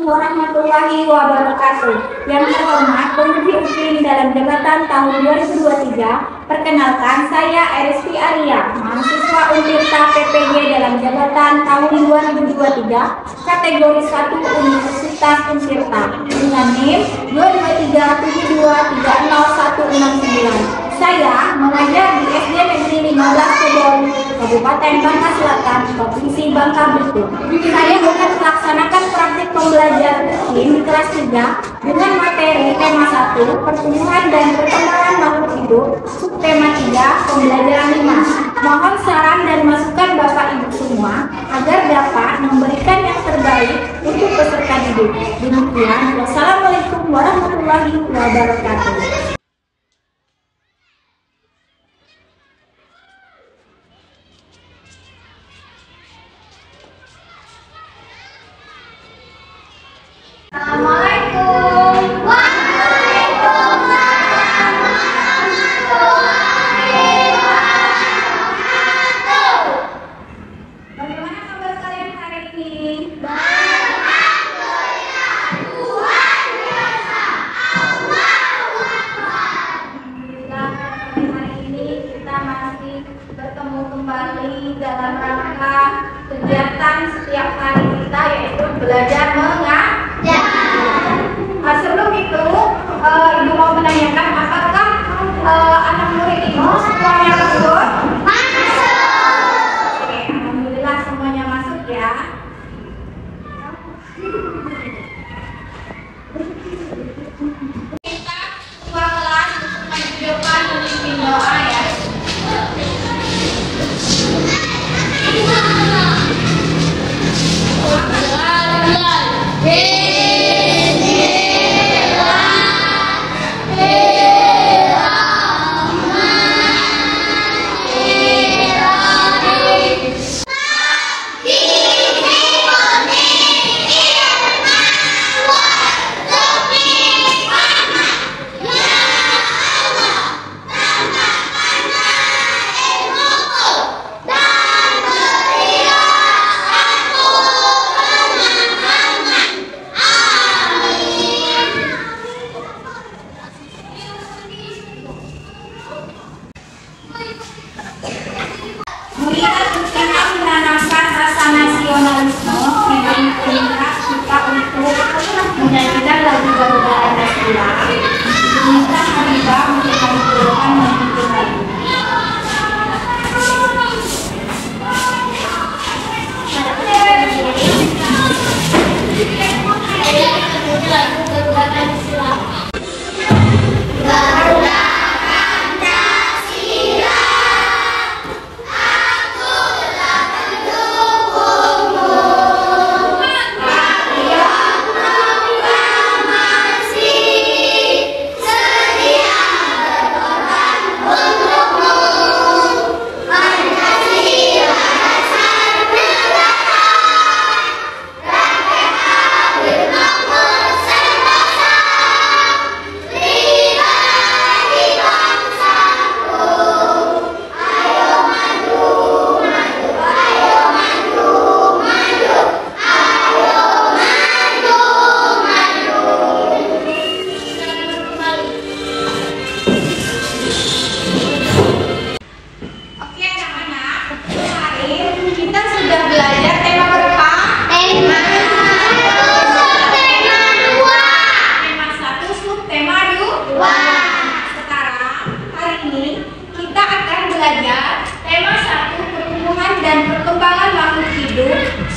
warahmatullahi wabarakatuh. Yang terhormat Pengurus UPIN dalam jabatan tahun 2023, perkenalkan saya Eristi Arya, mahasiswa Untirta PPG dalam jabatan tahun 2023, kategori 1 Universitas Untirta, dengan NIM 22372306169. Saya mengajar di SD Negeri 15 Kebon, Kabupaten Bangka Selatan, Provinsi Bangka Belitung. Saya akan melaksanakan praktik pembelajaran di kelas 3 dengan materi tema 1, pertumbuhan dan perkembangan makhluk hidup, subtema 3, pembelajaran 5. Mohon saran dan masukan Bapak Ibu semua agar dapat memberikan yang terbaik untuk peserta didik. Demikian, wassalamualaikum warahmatullahi wabarakatuh. Assalamualaikum. Waalaikumsalam warahmatullahi wabarakatuh. Bagaimana kabar kalian hari ini? Alhamdulillah, luar biasa. Allahu Akbar. Alhamdulillah, hari ini kita masih bertemu kembali dalam rangka kegiatan setiap hari kita, yaitu belajar mengajar. Sebelum itu, Ibu mau menanyakan apakah anak murid Ibu semuanya masuk? Masuk. Oke, alhamdulillah semuanya masuk ya. Kita ketua kelas untuk maju depan memimpin doa ya. Menyanyikan lagu Garuda Pancasila. Diminta Habibah untuk mengumpulkan memimpin lagu. Garuda Pancasila, aku telah mendukungmu.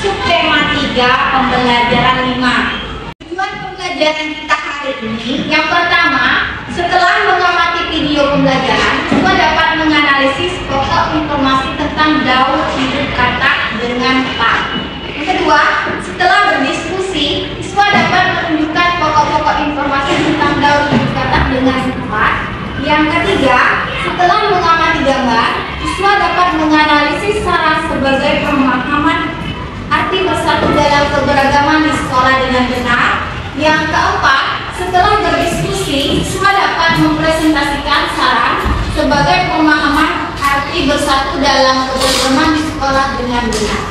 Subtema 3, pembelajaran 5. Tujuan pembelajaran kita hari ini, yang pertama, setelah mengamati video pembelajaran, siswa dapat menganalisis pokok informasi tentang daur hidup kata dengan tepat. Yang kedua, setelah berdiskusi, siswa dapat menunjukkan pokok-pokok informasi tentang daur hidup kata dengan tepat. Yang ketiga, setelah mengamati gambar, siswa dapat menganalisis saran sebagai pemahaman arti bersatu dalam keberagaman di sekolah dengan benar. Yang keempat, setelah berdiskusi, siswa dapat mempresentasikan saran sebagai pemahaman arti bersatu dalam keberagaman di sekolah dengan benar.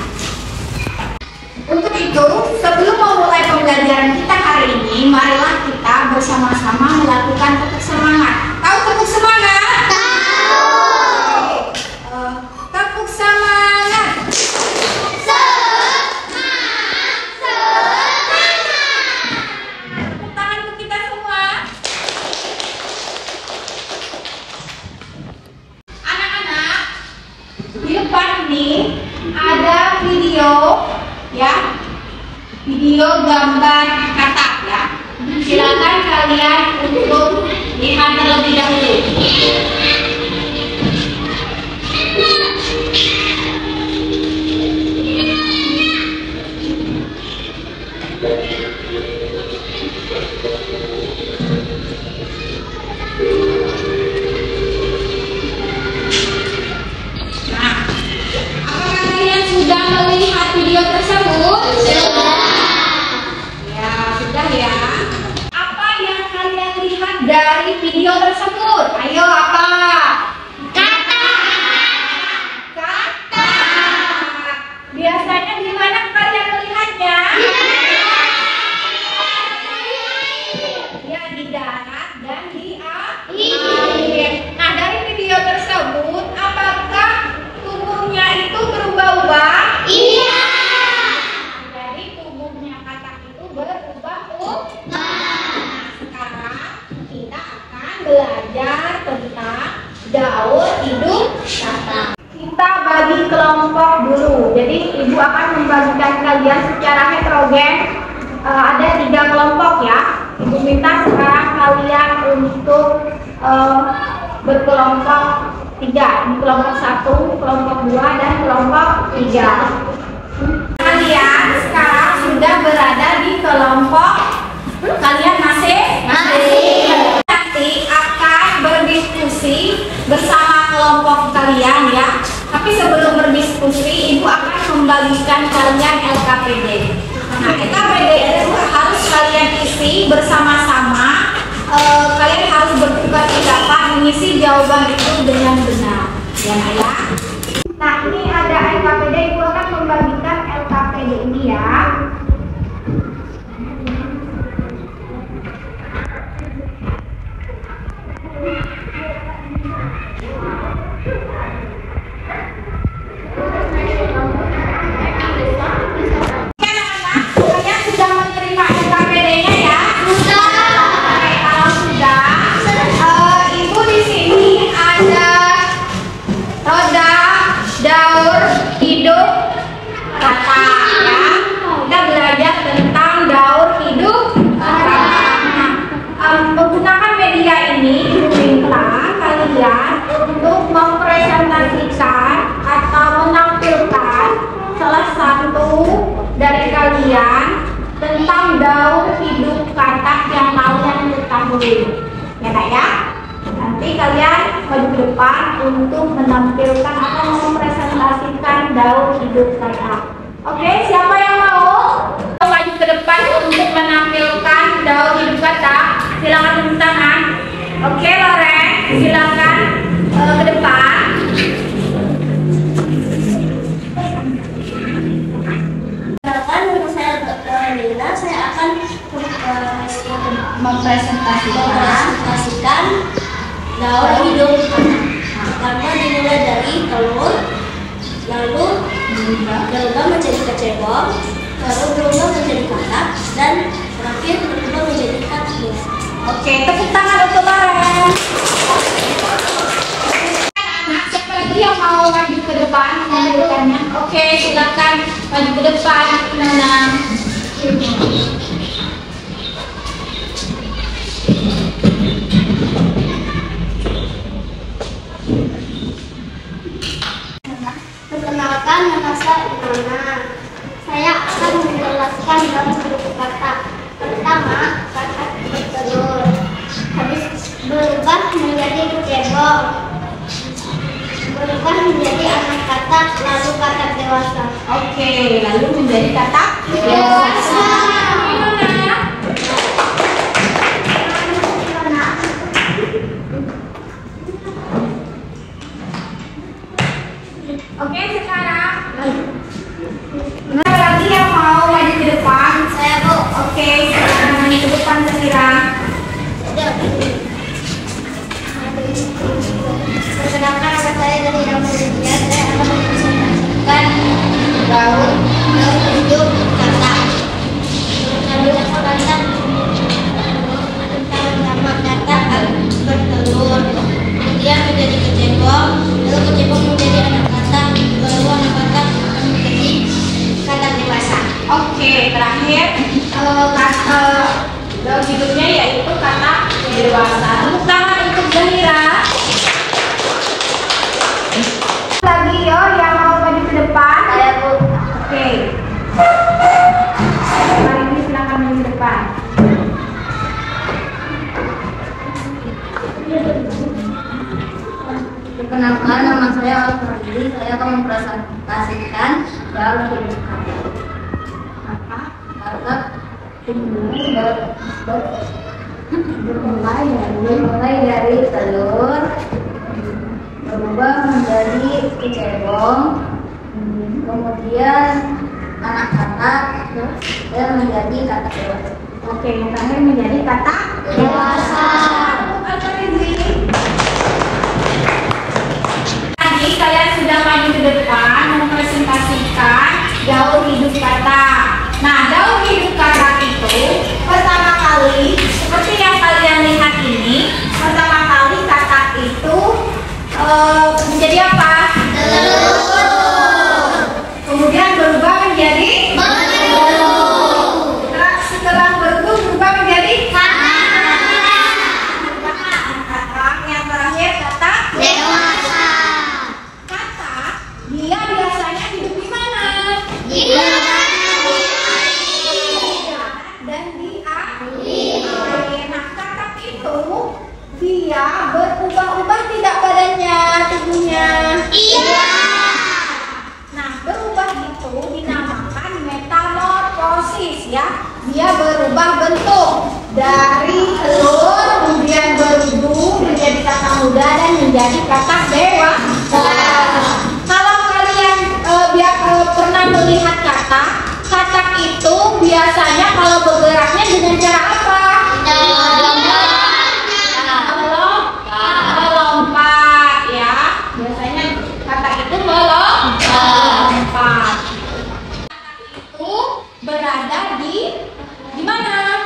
Untuk itu, sebelum memulai pembelajaran daur hidup kata. Kita bagi kelompok dulu. Jadi ibu akan membagikan kalian secara heterogen. Ada 3 kelompok ya. Ibu minta sekarang kalian untuk berkelompok 3. Ini kelompok 1, kelompok 2, dan kelompok 3. Kalian sekarang sudah berada di kelompok kalian masih? Nanti akan berdiskusi bersama kelompok kalian ya. Tapi sebelum berdiskusi, ibu akan membagikan kalian LKPD. Nah, LKPD itu harus kalian isi bersama-sama. Kalian harus bertukar pendapat mengisi jawaban itu dengan benar. Ya, ya. Nah, ini ada LKPD. Ibu akan membagikan LKPD ini ya. Untuk mempresentasikan atau menampilkan salah satu dari kalian tentang daur hidup kata yang kalian ketahui, ya Kak ya. Nanti kalian maju ke depan untuk menampilkan atau mempresentasikan daur hidup kata. Oke, siapa yang mau maju ke depan untuk menampilkan daur hidup kata? Silakan tepuk tangan. Oke, Loren, silakan ke depan. Saya akan mempresentasikan daur hidup karena dimulai dari telur, lalu berubah menjadi kecebong, lalu berubah menjadi katak, dan terakhir berubah menjadi katak. Oke, tepuk tangan untuk Loren. Siapa lagi yang mau maju ke depan menampilkannya? Oke, silakan maju ke depan, Nana. Perkenalkan, nama saya Imana. Saya akan menjelaskan daur hidup kata. Pertama, kata bertelur, habis berubah menjadi kecebong, berubah menjadi anak katak, lalu katak dewasa. Oke, lalu menjadi katak dewasa. Oke, sekarang siapa lagi yang mau maju ke depan? Saya Bu. Oke, sekarang maju ke depan Sira. Perkenalkan, nama saya dari Ramadhan. Saya akan mempresentasikan daur hidup kata. Daur kata pertama kata bertelur, kemudian menjadi kecebong, lalu kecebong menjadi anak kata, lalu anak kata menjadi kata dewasa. Oke, terakhir kata daur hidupnya yaitu kata dewasa. Tepuk tangan untuk Zahira. Lagi yo yang mau maju ke depan. Saya Bu. Oke. Kali ini silakan maju ke depan. Perkenalkan, nama saya Alfardi. Saya akan mempresentasikan daur hidup kata. Kata dimulai dari telur, berubah menjadi kecebong, kemudian anak katak, dan menjadi katak dewasa. Oke, yang terakhir menjadi kata Dewasa. Tadi kalian sudah maju ke depan mempresentasikan daur hidup kata. Nah, daur hidup kata itu pertama kali seperti yang kalian lihat ini, pertama kali kata itu dan di air. Nah, katak itu dia berubah-ubah tidak badannya, tubuhnya? Iya. Nah, berubah itu dinamakan metamorfosis ya. Dia berubah bentuk dari telur kemudian berujung menjadi katak muda dan menjadi katak dewasa. Kalau kalian pernah melihat katak itu biasanya kalau bergeraknya dengan cara apa? Melompat ya. Biasanya katak itu melompat. Itu berada di mana?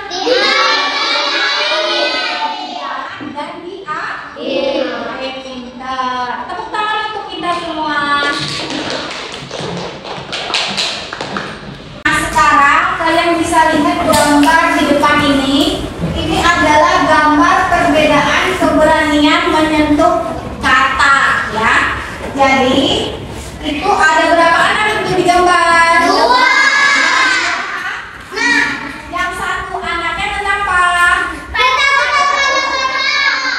Dan di air. Pintar. Tepuk tangan untuk kita semua. Nah, sekarang kalian bisa lihat gambar di depan ini. Ini adalah gambar perbedaan keberanian menyentuh katak ya. Jadi itu ada berapa anak itu di gambar? 2. Nah, yang satu anaknya kenapa?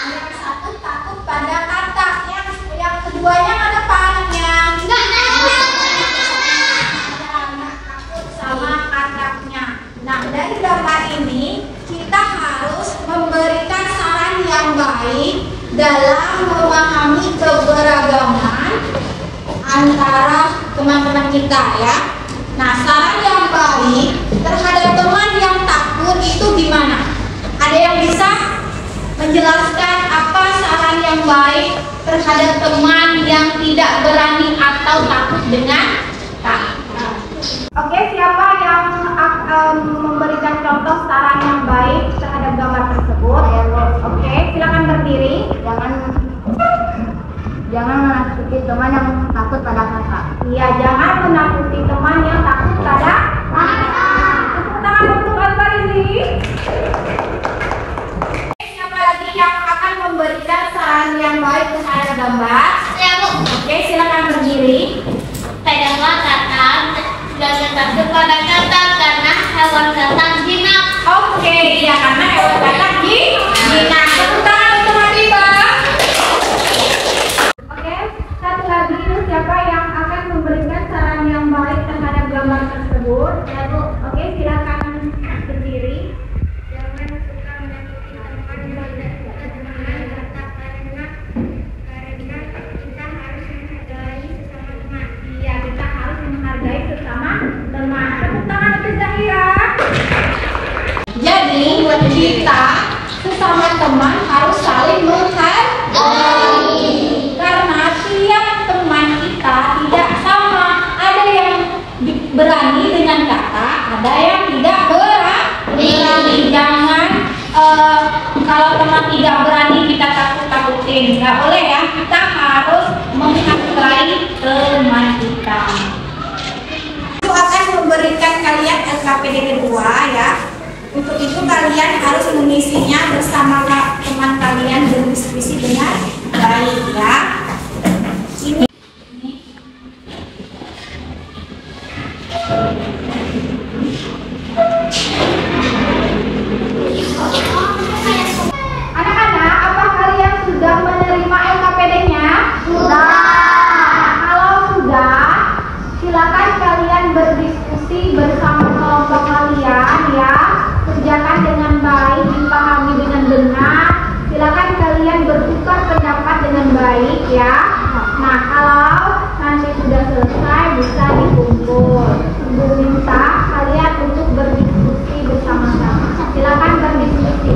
Yang satu takut pada katak. Yang keduanya kenapa anaknya? Nggak takut sama kataknya. Nah, dari gambar ini kita harus memberikan saran yang baik dalam memahami keberagaman antara teman-teman kita ya. Nah, saran yang baik terhadap teman yang takut itu gimana? Ada yang bisa menjelaskan apa saran yang baik terhadap teman yang tidak berani atau takut dengan katak? Oke, siapa yang memberikan contoh saran yang baik terhadap gambar tersebut? Oke, silakan berdiri. Jangan menakuti teman yang takut pada katak. Iya, jangan menakuti teman yang takut pada katak. Tepuk tangan untuk Al-Farizi. Siapa lagi yang akan memberikan saran yang baik terhadap gambar? Saya, Bu. Oke, silakan berdiri. Pedanglah katak, jangan takut pada katak karena hewan katak jinak. Oke, iya karena hewan katak jinak. Tepuk tangan untuk Habibah. Oke, satu lagi siapa yang akan memberikan saran yang baik terhadap gambar tersebut? Ya, Bu. Oke, silakan berdiri. Jangan suka menyakiti teman pada katak karena kita harus menghargai sesama teman. Iya, kita harus menghargai sesama teman. Tepuk tangan untuk Zahira. Jadi, kita sesama teman harus saling menghargai. Karena tiap teman kita tidak sama. Ada yang berani dengan katak, ada yang tidak berani. Jangan kalau teman tidak berani kita takut-takutin. Nggak boleh ya. Kita harus menghargai teman kita. Itu akan memberikan kalian LKPD kedua ya. Untuk itu kalian harus mengisinya bersama teman kalian, berdiskusi dengan baik ya. Ini anak-anak, apa kalian sudah menerima LKPD-nya? Sudah. Kalau sudah, silakan kalian berdiskusi bersama kelompok kalian ya. Kerjakan dengan baik, dipahami dengan benar. Silakan kalian bertukar pendapat dengan baik ya. Nah, kalau nanti sudah selesai bisa dikumpul. Ibu minta kalian untuk berdiskusi bersama-sama. Silakan berdiskusi.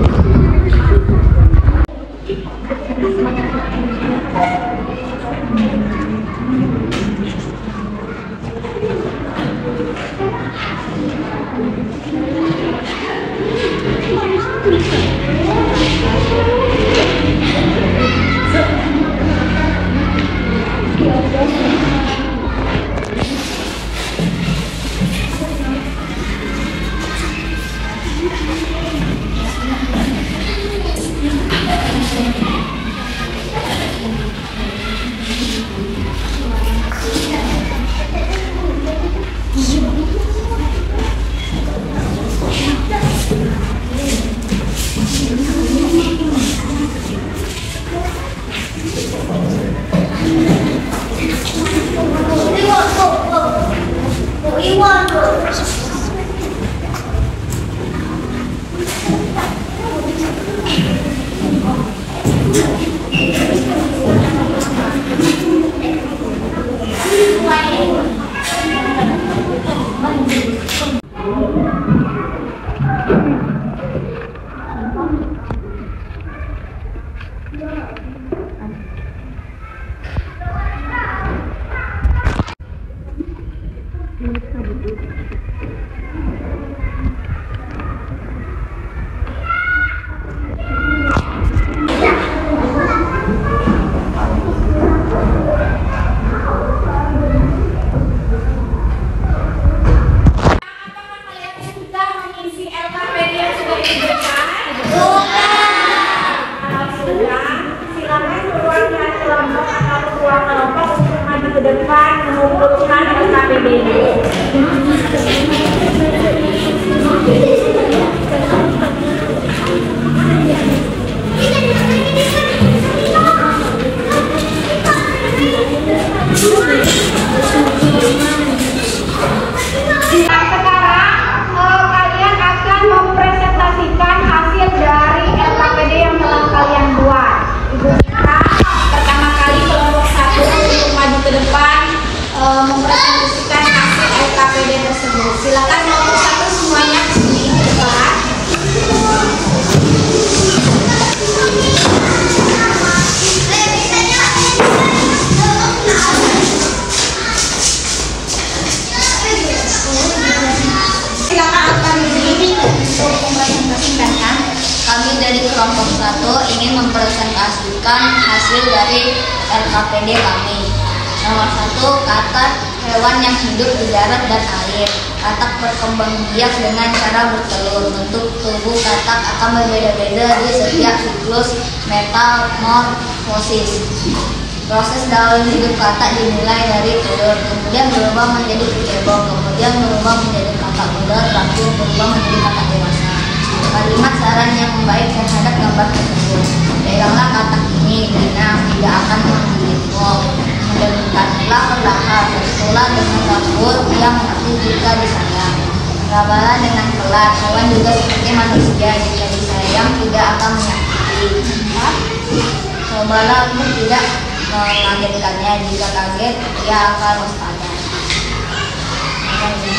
Ke depan mengumpulkan LKPD. Kalian akan mempresentasikan hasil dari LKPD yang telah kalian buat. Ibu Mita, pertama kali kelompok 1 untuk maju ke depan mempresentasikan hasil LKPD tersebut. Silakan kelompok 1 semuanya ke sini ke depan. Silakan LKPD untuk mempresentasikan. Kami dari kelompok 1 ingin mempresentasikan hasil dari LKPD kami. Nomor 1, katak hewan yang hidup di darat dan air. Katak berkembang biak dengan cara bertelur. Bentuk tubuh katak akan berbeda-beda di setiap siklus metamorfosis. Proses dalam hidup katak dimulai dari telur, kemudian berubah menjadi kecebong, kemudian berubah menjadi katak muda, terakhir berubah menjadi katak dewasa. Kalimat saran yang baik terhadap gambar tersebut. Peganglah katak ini, Dina tidak akan menggigitmu. Mendekatlah perlahan, bersulah dengan dapur yang mati jika disayang. Rabalah dengan pelan, hewan juga seperti manusia, jika disayang tidak akan menyakiti. Cobalah untuk tidak mengagetkannya, jika kaget ia akan waspada.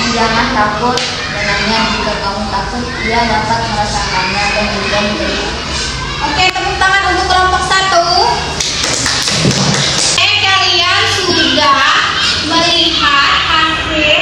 Jangan takut dengannya, jika kamu takut ia dapat merasakannya dan juga menjadi. Oke, tepuk tangan untuk kelompok 1. Kalian sudah melihat hasil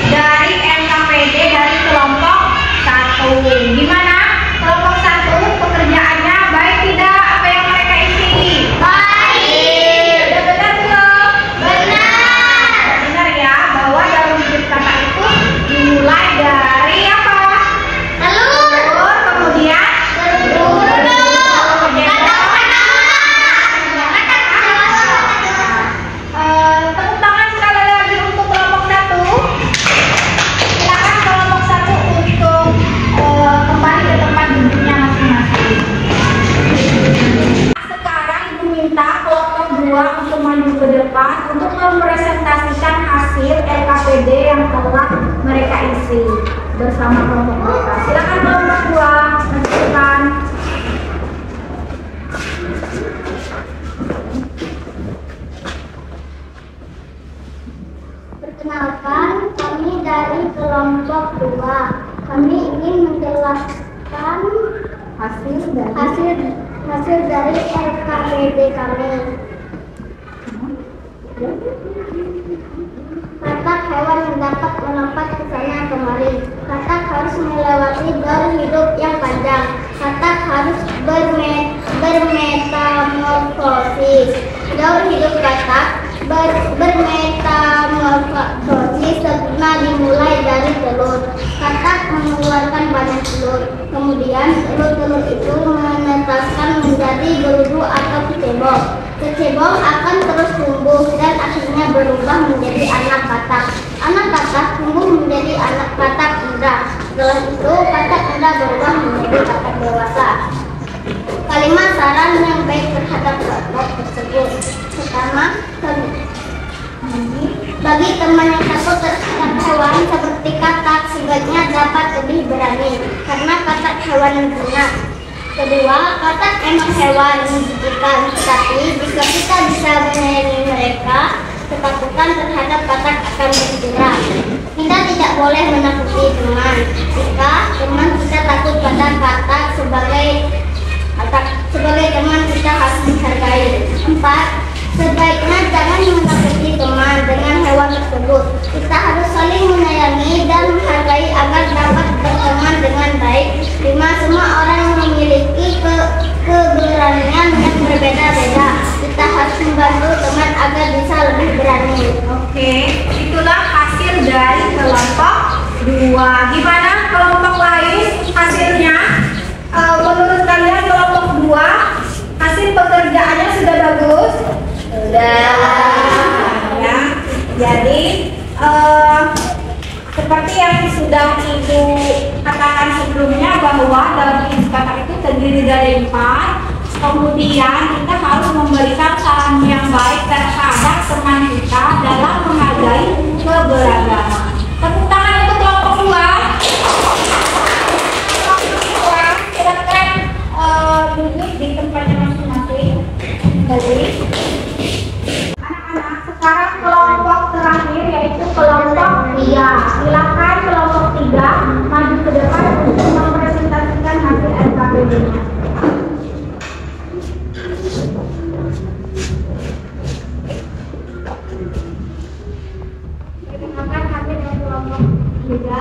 dari LKPD dari kelompok 1. Gimana? Kelompok 1 pekerjaannya baik tidak? Apa yang mereka isi? Baik. Udah benar belum? Benar. Benar ya, bahwa dalam hidup kata itu dimulai dari apa? Telur. Kemudian tepuk tangan sekali lagi untuk kelompok 1. Silakan kelompok 1 untuk kembali ke tempat duduknya masing-masing. Sekarang Ibu minta kelompok 2 untuk maju ke depan untuk mempresentasikan hasil LKPD yang telah mereka isi bersama kelompok mereka. Silakan kelompok 2 lanjutkan. Perkenalkan, kami dari kelompok 2. Kami ingin menjelaskan hasil dari LKPD kami. Katak hewan yang dapat melompat ke sana kemari. Katak harus melewati daur hidup yang panjang. Katak harus bermetamorfosis. Daur hidup katak bermetamorfosis sempurna dimulai dari telur. Katak mengeluarkan banyak telur. Kemudian telur-telur itu menetaskan menjadi berudu atau kecebong. Kecebong akan terus tumbuh dan akhirnya berubah menjadi anak katak. Anak katak tumbuh menjadi anak katak muda. Setelah itu katak muda berubah menjadi katak dewasa. Kalimat saran yang baik terhadap kelompok tersebut. Pertama, bagi teman yang takut terhadap hewan seperti katak, sebaiknya dapat lebih berani karena katak hewan yang jinak. Kedua, katak emang hewan menjijikan, tetapi jika kita bisa menyayangi mereka, ketakutan terhadap katak akan berkurang. Kita tidak boleh menakuti teman. Jika teman kita takut pada katak sebagai teman, kita harus menghargai. 4. Sebaiknya jangan menakuti teman dengan hewan tersebut. Kita harus saling menyayangi dan menghargai agar dapat berteman dengan baik. 5. Semua orang memiliki keberanian yang berbeda-beda. Kita harus membantu teman agar bisa lebih berani. Oke, itulah hasil dari kelompok 2. Gimana kelompok lain hasilnya? Menurut kalian kelompok 2 hasil pekerjaannya sudah bagus? Sudah. Ya. Jadi seperti yang sudah Ibu katakan sebelumnya bahwa dalam hidup katak itu terdiri dari 4. Kemudian kita harus memberikan saran yang baik terhadap teman kita dalam menghargai keberagaman. Tepuk tangan untuk kelompok 2. Kira-kira duduk di tempatnya masing-masing. Anak-anak, sekarang kelompok terakhir yaitu kelompok 3. Silakan kelompok 3 maju ke depan untuk mempresentasikan hasil LKPD-nya. Perkenalkan hasil dari kelompok 3.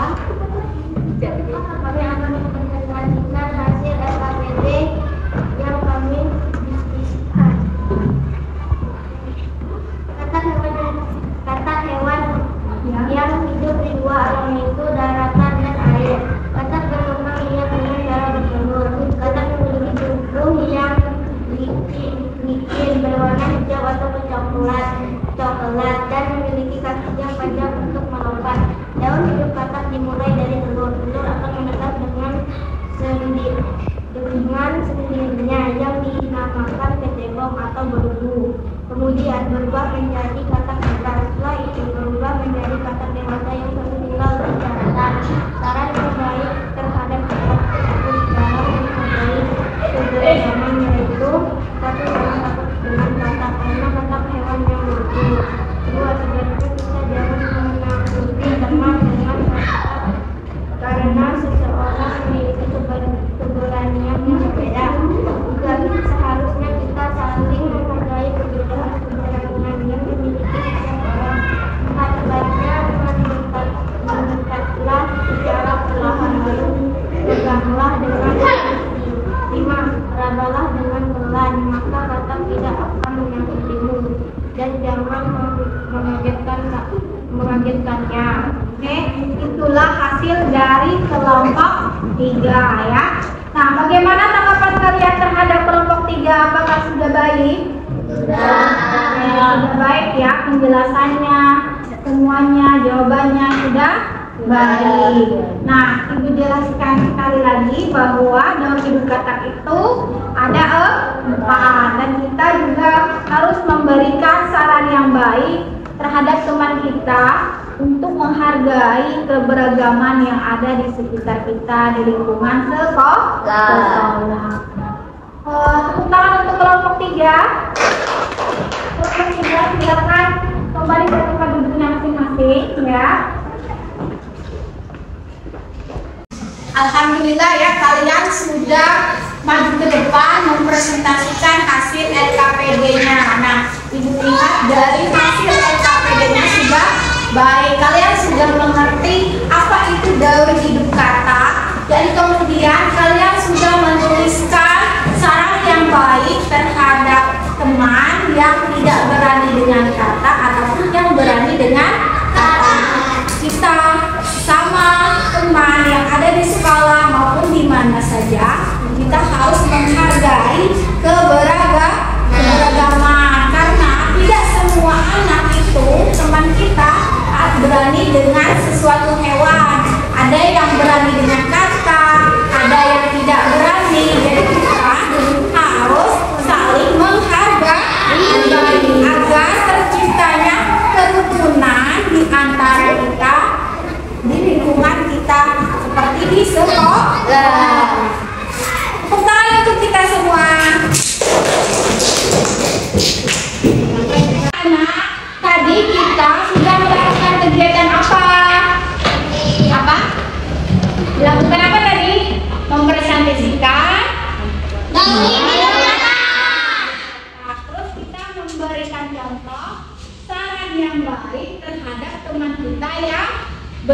Kami akan mempresentasikan hasil LKPD yang kami diskusikan. Katak hewan yang hidup di 2 alam yaitu daratan dan air. Katak berkembang dengan cara bertelur. Katak memiliki tubuh yang licin berwarna hijau atau coklat dan memiliki kaki yang panjang untuk melompat. Daun hidup katak dimulai dari telur. Telur akan menetas dengan sendirinya yang dinamakan kecebong atau berudu. Kemudian berubah menjadi katak muda. Setelah itu berubah menjadi katak dewasa yang selalu tinggal di daratan. Saran yang baik terhadap katak tersebut dalam menghargai keberagaman yaitu: 1. Jangan takut dengan katak karena katak hewan yang lucu. 2. Sebaiknya kita jangan menakuti teman dengan katak karena seseorang memiliki keberanian yang berbeda. 3. Seharusnya kita saling menghargai perbedaan keberagaman yang dimiliki setiap orang. 4. Sebaiknya mendekatlah secara perlahan lalu peganglah dengan hati. 5. Rabalah dengan pelan, maka katak tidak akan menyakitimu dan jangan mengagetkannya. Oke, itulah hasil dari kelompok 3 ya. Nah, bagaimana tanggapan kalian terhadap kelompok 3? Apakah sudah baik? Sudah baik ya, penjelasannya, semuanya, jawabannya sudah baik. Nah, Ibu jelaskan sekali lagi bahwa dalam hidup katak itu ada 4 dan kita juga harus memberikan saran yang baik terhadap teman kita untuk menghargai keberagaman yang ada di sekitar kita di lingkungan sekolah. Tepuk tangan untuk kelompok 3. Kelompok 3 silakan kembali ke tempat duduknya masing-masing ya. Alhamdulillah ya, kalian sudah maju ke depan mempresentasikan hasil LKPD-nya. Nah, Ibu lihat dari hasil LKPD-nya sudah baik. Kalian sudah mengerti apa itu daur hidup katak. Dan kemudian kalian sudah menuliskan saran yang baik terhadap teman yang tidak berani dengan katak ataupun yang berani dengan katak. Kita sama teman yang ada di sekolah maupun di mana saja, kita harus menghargai keberagaman karena tidak semua anak itu teman kita berani dengan sesuatu hewan. Ada yang berani dengan katak, ada yang tidak berani. Jadi kita harus saling menghargai agar terciptanya kerukunan di antara kita di lingkungan kita seperti di sekolah. Tepuk tangan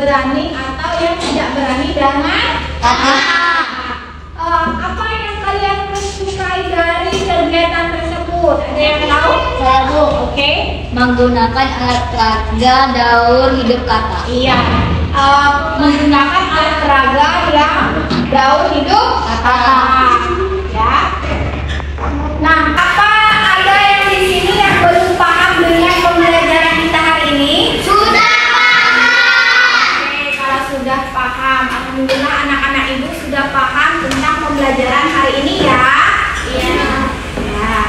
berani atau yang tidak berani dengan kata. Apa yang kalian sukai dari kegiatan tersebut? Ada yang tahu? Saya, Bu. Oke. Menggunakan alat peraga daur hidup kata. Iya. Menggunakan alat peraga yang daur hidup kata. Ya. Nah, apa ada yang di sini yang belum paham dengan pembelajaran kita hari ini? Sudah paham. Oke, kalau sudah paham, alhamdulillah anak-anak ibu sudah paham tentang pembelajaran hari ini ya. Iya. Ya.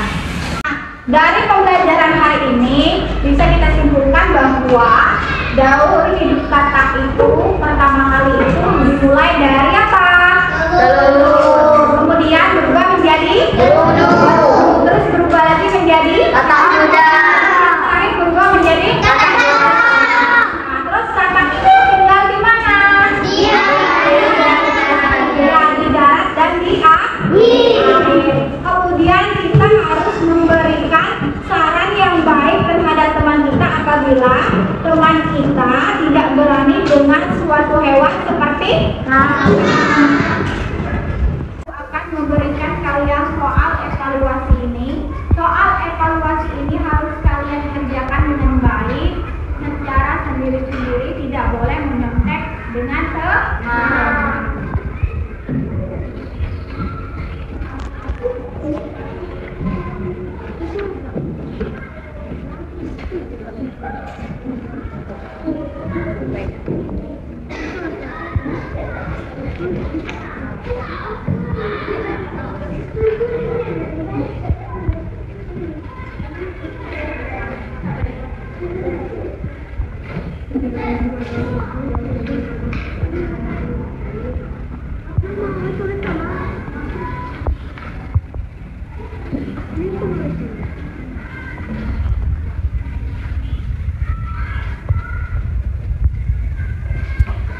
Nah, dari pembelajaran hari ini bisa kita simpulkan bahwa daur hidup kata itu pertama kali itu dimulai dari apa? Telur. Kemudian berubah menjadi telur. Terus berubah lagi menjadi Kata muda. terakhir berubah menjadi Kata muda. Nah, terus kata itu tinggal di mana? Iya. Ya, di darat dan di air. Kemudian kita harus memberikan saran yang baik terhadap teman kita apabila teman kita tidak berani dengan suatu hewan seperti akan memberikan kalian soal evaluasi ini. Soal evaluasi ini harus kalian kerjakan dengan baik secara sendiri-sendiri, tidak boleh menyontek dengan teman.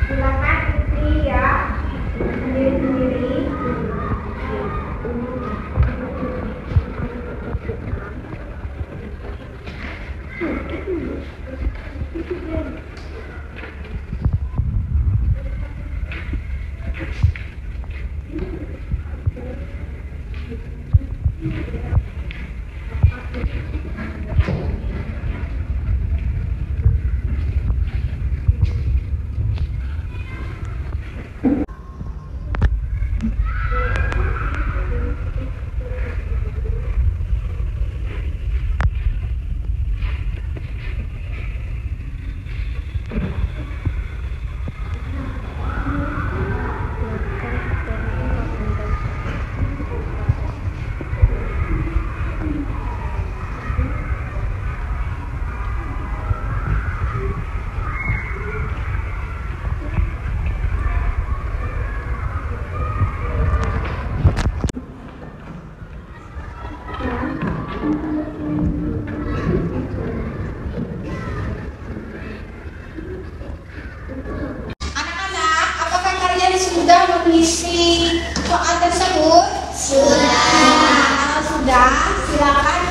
Silakan isi ya sendiri-sendiri. Anak-anak, apakah kalian sudah mengisi soal tersebut? Sudah. Kalau sudah, silakan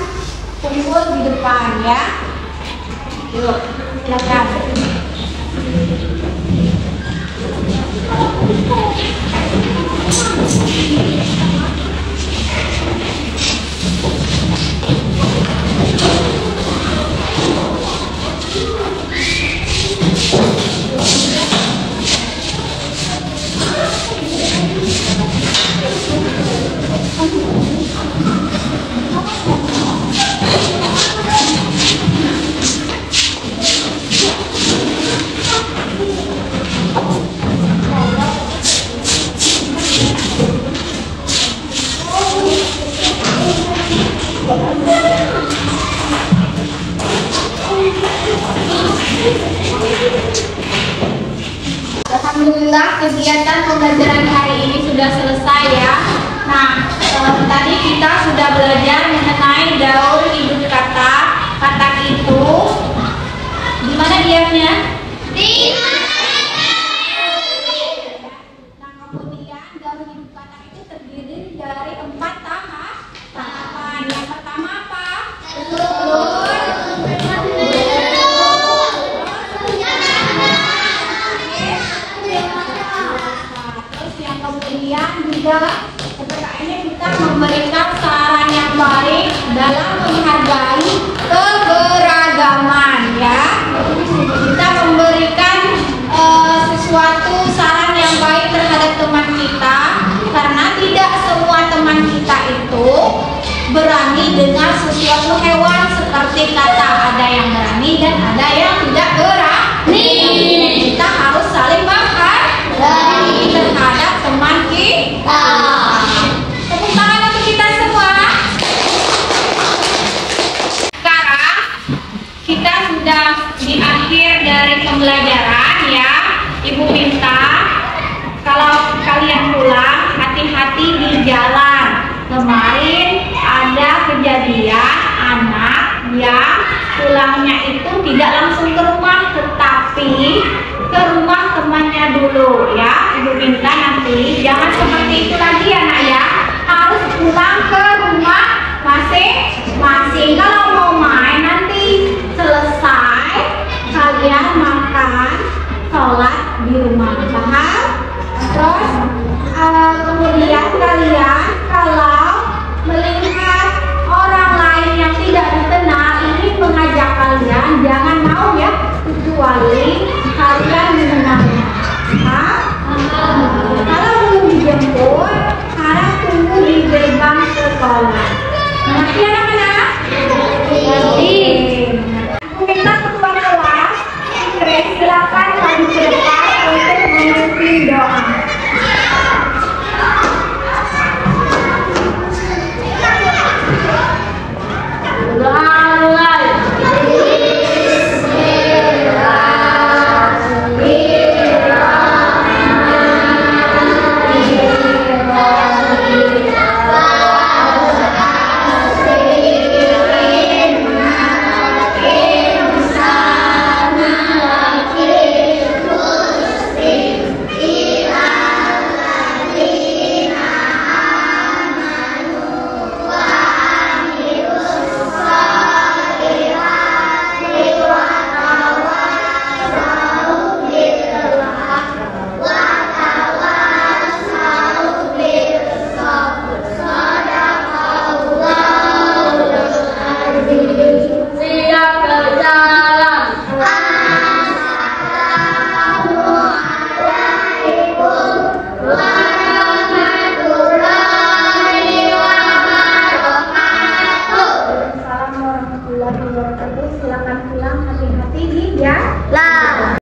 kumpul di depan ya. Yuk, silakan. Alhamdulillah kegiatan pembelajaran hari ini sudah selesai ya. Nah, tadi kita sudah belajar mengenai daur hidup kata. Kata itu di mana diamnya? Di Nah, kemudian daur hidup kata itu terdiri dari 4 tahapan. Yang pertama apa? Telur. sesuatu hewan seperti kata ada yang berani dan ada yang tidak berani. Kita harus saling menghargai terhadap teman kita. Tepuk tangan untuk kita semua. Sekarang kita sudah di akhir dari pembelajaran ya. Ibu minta kalau kalian pulang hati-hati di jalan. Kemarin ada kejadian anak yang pulangnya itu tidak langsung ke rumah, tetapi ke rumah temannya dulu ya. Ibu minta nanti jangan seperti itu lagi ya nak ya.